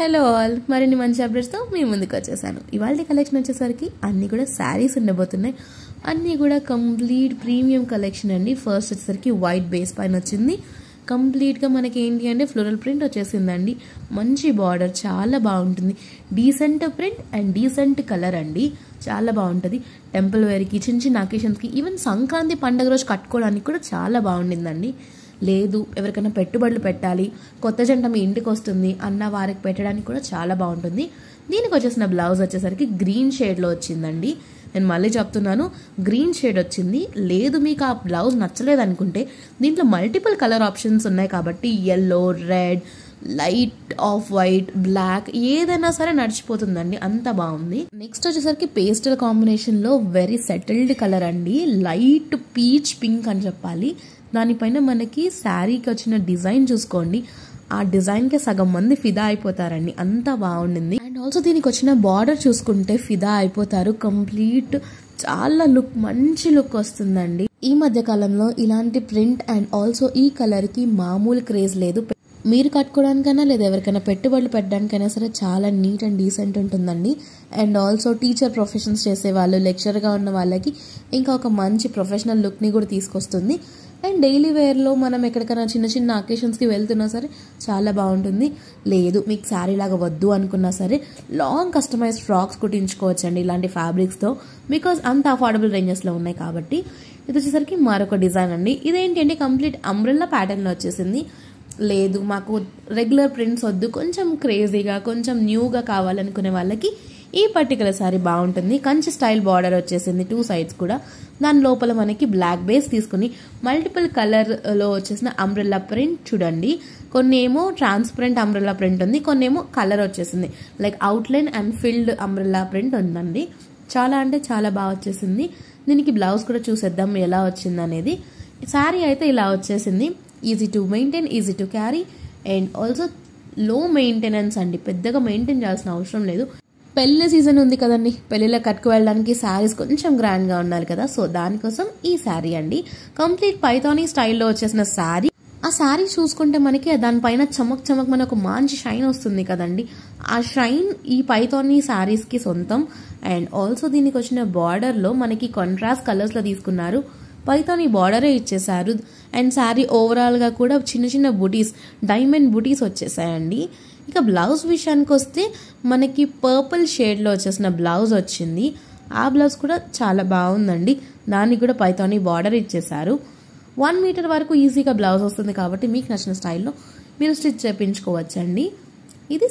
Hello all, మరిన్ని మంచి అప్డేట్స్తో మీ ముందుకు వచ్చేసాను. ఇవాళ కలెక్షన్ వచ్చేసరికి అన్నీ కూడా శారీస్ ఉండబోతున్నాయి. అన్నీ కూడా కంప్లీట్ ప్రీమియం కలెక్షన్ అండి. ఫస్ట్ వచ్చేసరికి వైట్ బేస్ పైన వచ్చింది. కంప్లీట్గా మనకి ఏంటి అంటే ఫ్లోరల్ ప్రింట్ వచ్చేసిందండి. మంచి బార్డర్, చాలా బాగుంటుంది. Decent print and decent colour అండి, చాలా బాగుంటుంది. టెంపుల్ వేర్కి, చిన్న చిన్న అకేషన్స్కి, ఈవెన్ సంక్రాంతి పండుగ రోజు కట్టుకోవడానికి కూడా చాలా బాగుండిందండి. లేదు ఎవరికైనా పెట్టుబడులు పెట్టాలి, కొత్త జంట మీ ఇంటికి వస్తుంది అన్న వారికి పెట్టడానికి కూడా చాలా బాగుంటుంది. దీనికి వచ్చేసిన బ్లౌజ్ వచ్చేసరికి గ్రీన్ షేడ్లో వచ్చిందండి. నేను మళ్ళీ చెప్తున్నాను, గ్రీన్ షేడ్ వచ్చింది. లేదు మీకు ఆ బ్లౌజ్ నచ్చలేదు అనుకుంటే దీంట్లో మల్టిపుల్ కలర్ ఆప్షన్స్ ఉన్నాయి కాబట్టి yellow, red, light off white, black ఏదైనా సరే నడిచిపోతుందండి, అంత బాగుంది. నెక్స్ట్ వచ్చేసరికి పేస్టల్ కాంబినేషన్లో వెరీ సెటిల్డ్ కలర్ అండి. లైట్ పీచ్ పింక్ అని చెప్పాలి. దానిపైన మనకి శారీకి వచ్చిన డిజైన్ చూసుకోండి, ఆ డిజైన్కి సగం మంది ఫిదా అయిపోతారండి, అంత బాగుండింది. అండ్ ఆల్సో దీనికి వచ్చిన బార్డర్ చూసుకుంటే ఫిదా అయిపోతారు. కంప్లీట్ చాలా లుక్, మంచి లుక్ వస్తుందండి. ఈ మధ్య కాలంలో ఇలాంటి ప్రింట్ అండ్ ఆల్సో ఈ కలర్కి మామూలు క్రేజ్ లేదు. మీరు కట్టుకోవడానికైనా లేదా ఎవరికైనా పెట్టుబడులు పెట్టడానికైనా సరే చాలా నీట్ అండ్ డీసెంట్ ఉంటుందండి. అండ్ ఆల్సో టీచర్ ప్రొఫెషన్స్ చేసే వాళ్ళు, లెక్చర్గా ఉన్న వాళ్ళకి ఇంకా ఒక మంచి ప్రొఫెషనల్ లుక్ని కూడా తీసుకొస్తుంది. అండ్ డైలీ వేర్లో మనం ఎక్కడికైనా చిన్న చిన్న అకేషన్స్కి వెళ్తున్నా సరే చాలా బాగుంటుంది. లేదు మీకు శారీ లాగా వద్దు అనుకున్నా సరే లాంగ్ కస్టమైజ్డ్ ఫ్రాక్స్ కుట్టించుకోవచ్చండి ఇలాంటి ఫ్యాబ్రిక్స్తో, బికాజ్ అంత అఫోర్డబుల్ రేంజెస్లో ఉన్నాయి కాబట్టి. ఇది వచ్చేసరికి మరొక డిజైన్ అండి. ఇదేంటి అంటే కంప్లీట్ అంబ్రెల్లా ప్యాటర్న్లో వచ్చేసింది. లేదు మాకు రెగ్యులర్ ప్రింట్స్ వద్దు, కొంచెం క్రేజీగా, కొంచెం న్యూగా కావాలనుకునే వాళ్ళకి ఈ పర్టికులర్ శారీ బాగుంటుంది. కంచి స్టైల్ బార్డర్ వచ్చేసింది 2 సైడ్స్ కూడా. దాని లోపల మనకి బ్లాక్ బేస్ తీసుకుని మల్టిపుల్ కలర్లో వచ్చేసిన అంబ్రెల్లా ప్రింట్ చూడండి. కొన్ని ఏమో ట్రాన్స్పరెంట్ అంబ్రెల్లా ప్రింట్ ఉంది, కొన్ని ఏమో కలర్ వచ్చేసింది. Like outline and field umbrella print ఉందండి. చాలా అంటే చాలా బాగా వచ్చేసింది. దీనికి బ్లౌజ్ కూడా చూసేద్దాం ఎలా వచ్చింది అనేది. శారీ అయితే ఇలా వచ్చేసింది. Easy to maintain, easy to carry and also లో మెయింటెనెన్స్ అండి. పెద్దగా మెయింటైన్ చేయాల్సిన అవసరం లేదు. పెళ్లి సీజన్ ఉంది కదండి, పెళ్లిలో కట్టుకు వెళ్ళడానికి శారీస్ కొంచెం గ్రాండ్గా ఉండాలి కదా, సో దానికోసం ఈ శారీ అండి. కంప్లీట్ పైథానీ స్టైల్లో వచ్చేసిన శారీ. ఆ శారీ చూసుకుంటే మనకి దానిపైన చమక్ చమక్ మన ఒక మంచి షైన్ వస్తుంది కదండి. ఆ షైన్ ఈ పైథానీ శారీస్కి సొంతం. అండ్ ఆల్సో దీనికి వచ్చిన బార్డర్లో మనకి కాంట్రాస్ట్ కలర్స్లో తీసుకున్నారు. పైథానీ బార్డరే ఇచ్చేసారు. అండ్ శారీ ఓవరాల్గా కూడా చిన్న చిన్న బుటీస్, డైమండ్ బుటీస్ వచ్చేసాయండి. ఇక బ్లౌజ్ విషయానికి వస్తే మనకి పర్పుల్ షేడ్లో వచ్చేసిన బ్లౌజ్ వచ్చింది. ఆ బ్లౌజ్ కూడా చాలా బాగుందండి. దానికి కూడా పైథానీ బార్డర్ ఇచ్చేసారు. 1 మీటర్ వరకు ఈజీగా బ్లౌజ్ వస్తుంది కాబట్టి మీకు నచ్చిన స్టైల్లో మీరు స్టిచ్ చేయించుకోవచ్చండి. ఇది